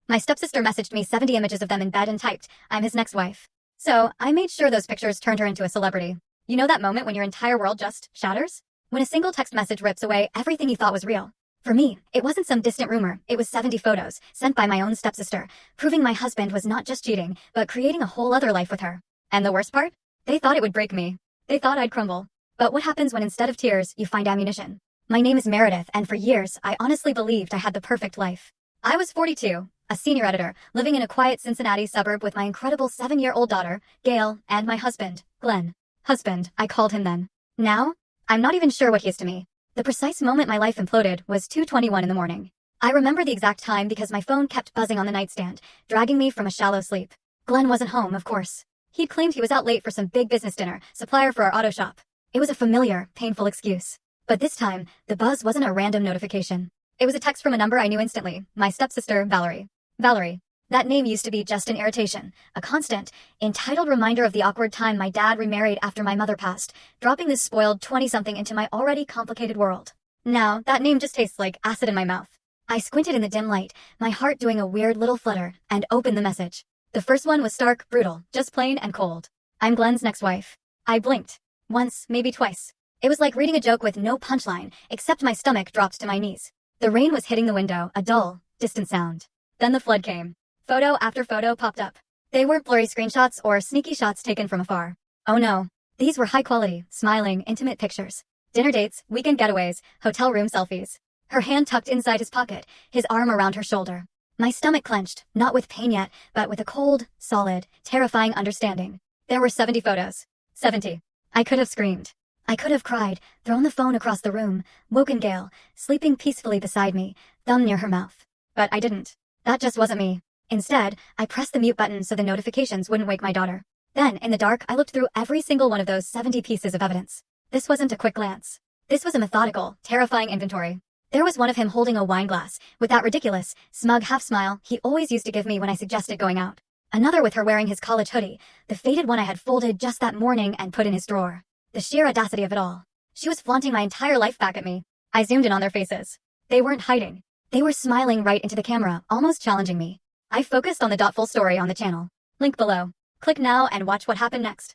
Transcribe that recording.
My stepsister messaged me 70 images of them in bed and typed, "I'm his next wife." So, I made sure those pictures turned her into a celebrity. You know that moment when your entire world just shatters? When a single text message rips away everything you thought was real. For me, it wasn't some distant rumor, it was 70 photos, sent by my own stepsister, proving my husband was not just cheating, but creating a whole other life with her. And the worst part? They thought it would break me. They thought I'd crumble. But what happens when instead of tears, you find ammunition? My name is Meredith, and for years, I honestly believed I had the perfect life. I was 42, a senior editor, living in a quiet Cincinnati suburb with my incredible 7-year-old daughter, Gail, and my husband, Glenn. Husband, I called him then. Now, I'm not even sure what he is to me. The precise moment my life imploded was 2:21 in the morning. I remember the exact time because my phone kept buzzing on the nightstand, dragging me from a shallow sleep. Glenn wasn't home, of course. He'd claimed he was out late for some big business dinner, supplier for our auto shop. It was a familiar, painful excuse. But this time, the buzz wasn't a random notification. It was a text from a number I knew instantly, my stepsister, Valerie. Valerie. That name used to be just an irritation, a constant, entitled reminder of the awkward time my dad remarried after my mother passed, dropping this spoiled 20-something into my already complicated world. Now, that name just tastes like acid in my mouth. I squinted in the dim light, my heart doing a weird little flutter, and opened the message. The first one was stark, brutal, just plain and cold. "I'm Glenn's next wife." I blinked. Once, maybe twice. It was like reading a joke with no punchline, except my stomach dropped to my knees. The rain was hitting the window, a dull, distant sound. Then the flood came. Photo after photo popped up. They weren't blurry screenshots or sneaky shots taken from afar. Oh no. These were high-quality, smiling, intimate pictures. Dinner dates, weekend getaways, hotel room selfies. Her hand tucked inside his pocket, his arm around her shoulder. My stomach clenched, not with pain yet, but with a cold, solid, terrifying understanding. There were 70 photos. 70. I could have screamed. I could have cried, thrown the phone across the room, woken Gail, sleeping peacefully beside me, thumb near her mouth. But I didn't. That just wasn't me. Instead, I pressed the mute button so the notifications wouldn't wake my daughter. Then, in the dark, I looked through every single one of those 70 pieces of evidence. This wasn't a quick glance. This was a methodical, terrifying inventory. There was one of him holding a wine glass, with that ridiculous, smug half-smile he always used to give me when I suggested going out. Another with her wearing his college hoodie, the faded one I had folded just that morning and put in his drawer. The sheer audacity of it all. She was flaunting my entire life back at me. I zoomed in on their faces. They weren't hiding. They were smiling right into the camera, almost challenging me. I focused on the full story on the channel. Link below. Click now and watch what happened next.